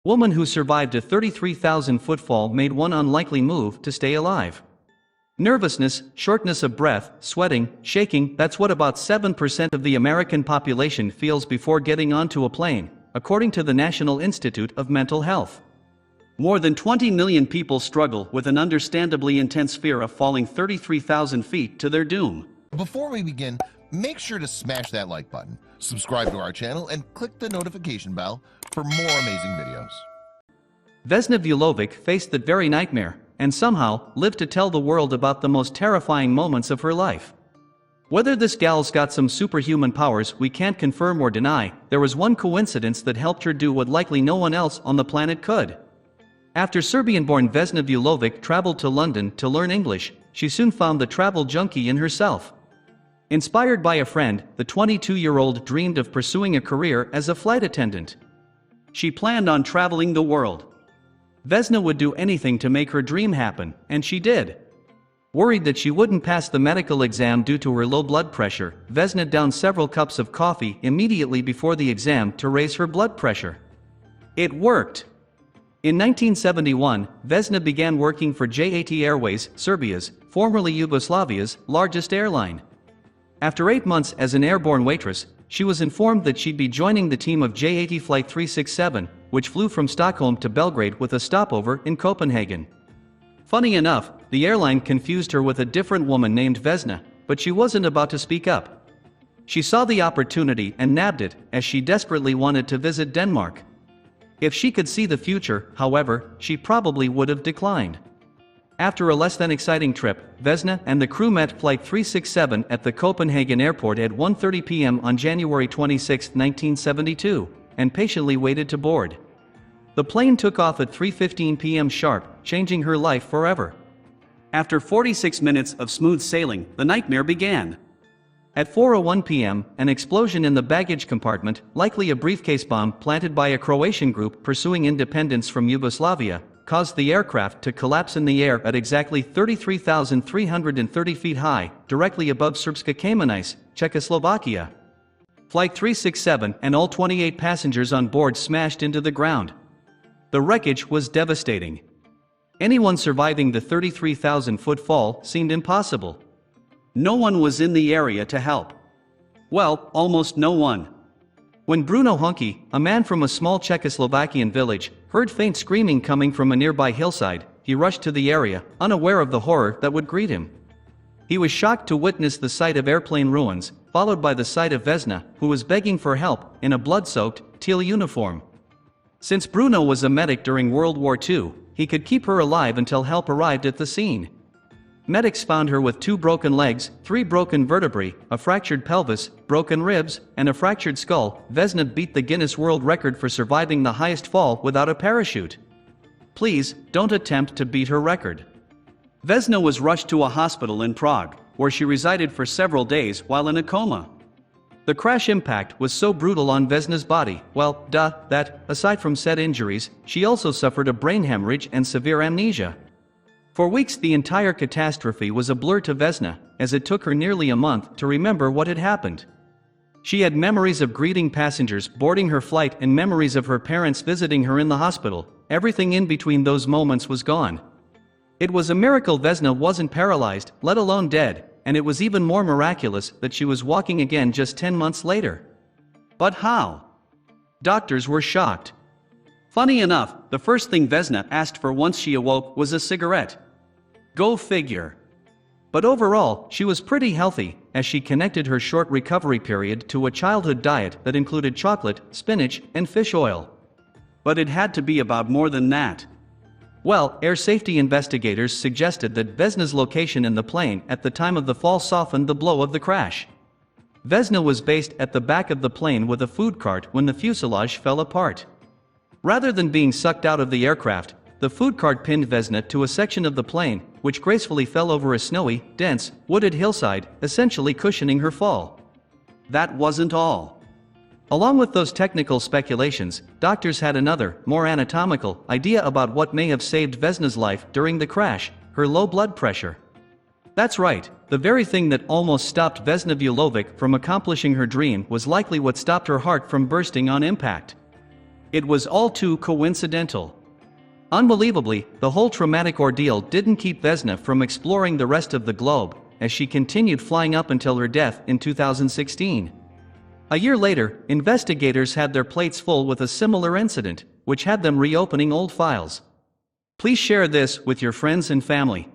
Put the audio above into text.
Woman who survived a 33,000-foot fall made one unlikely move to stay alive. Nervousness, shortness of breath, sweating, shaking, that's what about 7% of the American population feels before getting onto a plane, according to the National Institute of Mental Health. More than 20 million people struggle with an understandably intense fear of falling 33,000 feet to their doom. Before we begin, make sure to smash that like button, subscribe to our channel, and click the notification bell for more amazing videos. Vesna Vulovic faced that very nightmare, and somehow lived to tell the world about the most terrifying moments of her life. Whether this gal's got some superhuman powers we can't confirm or deny, there was one coincidence that helped her do what likely no one else on the planet could. After Serbian-born Vesna Vulovic traveled to London to learn English, she soon found the travel junkie in herself. Inspired by a friend, the 22-year-old dreamed of pursuing a career as a flight attendant. She planned on traveling the world. Vesna would do anything to make her dream happen, and she did. Worried that she wouldn't pass the medical exam due to her low blood pressure, Vesna downed several cups of coffee immediately before the exam to raise her blood pressure. It worked! In 1971, Vesna began working for JAT Airways, Serbia's, formerly Yugoslavia's, largest airline. After 8 months as an airborne waitress, she was informed that she'd be joining the team of JAT Flight 367, which flew from Stockholm to Belgrade with a stopover in Copenhagen. Funny enough, the airline confused her with a different woman named Vesna, but she wasn't about to speak up. She saw the opportunity and nabbed it, as she desperately wanted to visit Denmark. If she could see the future, however, she probably would have declined. After a less than exciting trip, Vesna and the crew met Flight 367 at the Copenhagen airport at 1:30 p.m. on January 26, 1972, and patiently waited to board. The plane took off at 3:15 p.m. sharp, changing her life forever. After 46 minutes of smooth sailing, the nightmare began. At 4:01 p.m., an explosion in the baggage compartment, likely a briefcase bomb planted by a Croatian group pursuing independence from Yugoslavia, caused the aircraft to collapse in the air at exactly 33,330 feet high, directly above Srpska Kamenice, Czechoslovakia. Flight 367 and all 28 passengers on board smashed into the ground. The wreckage was devastating. Anyone surviving the 33,000-foot fall seemed impossible. No one was in the area to help. Well, almost no one. When Bruno Hunke, a man from a small Czechoslovakian village, heard faint screaming coming from a nearby hillside, he rushed to the area, unaware of the horror that would greet him. He was shocked to witness the sight of airplane ruins, followed by the sight of Vesna, who was begging for help, in a blood-soaked, teal uniform. Since Bruno was a medic during World War II, he could keep her alive until help arrived at the scene. Medics found her with 2 broken legs, 3 broken vertebrae, a fractured pelvis, broken ribs, and a fractured skull. Vesna beat the Guinness World Record for surviving the highest fall without a parachute. Please, don't attempt to beat her record. Vesna was rushed to a hospital in Prague, where she resided for several days while in a coma. The crash impact was so brutal on Vesna's body, that, aside from said injuries, she also suffered a brain hemorrhage and severe amnesia. For weeks the entire catastrophe was a blur to Vesna, as it took her nearly a month to remember what had happened. She had memories of greeting passengers boarding her flight and memories of her parents visiting her in the hospital. Everything in between those moments was gone. It was a miracle Vesna wasn't paralyzed, let alone dead, and it was even more miraculous that she was walking again just 10 months later. But how? Doctors were shocked. Funny enough, the first thing Vesna asked for once she awoke was a cigarette. Go figure. But overall, she was pretty healthy, as she connected her short recovery period to a childhood diet that included chocolate, spinach, and fish oil. But it had to be about more than that. Well, air safety investigators suggested that Vesna's location in the plane at the time of the fall softened the blow of the crash. Vesna was based at the back of the plane with a food cart when the fuselage fell apart. Rather than being sucked out of the aircraft, the food cart pinned Vesna to a section of the plane, which gracefully fell over a snowy, dense, wooded hillside, essentially cushioning her fall. That wasn't all. Along with those technical speculations, doctors had another, more anatomical, idea about what may have saved Vesna's life during the crash: her low blood pressure. That's right, the very thing that almost stopped Vesna Vulovic from accomplishing her dream was likely what stopped her heart from bursting on impact. it was all too coincidental. Unbelievably, the whole traumatic ordeal didn't keep Vesna from exploring the rest of the globe, as she continued flying up until her death in 2016. A year later, investigators had their plates full with a similar incident, which had them reopening old files. Please share this with your friends and family.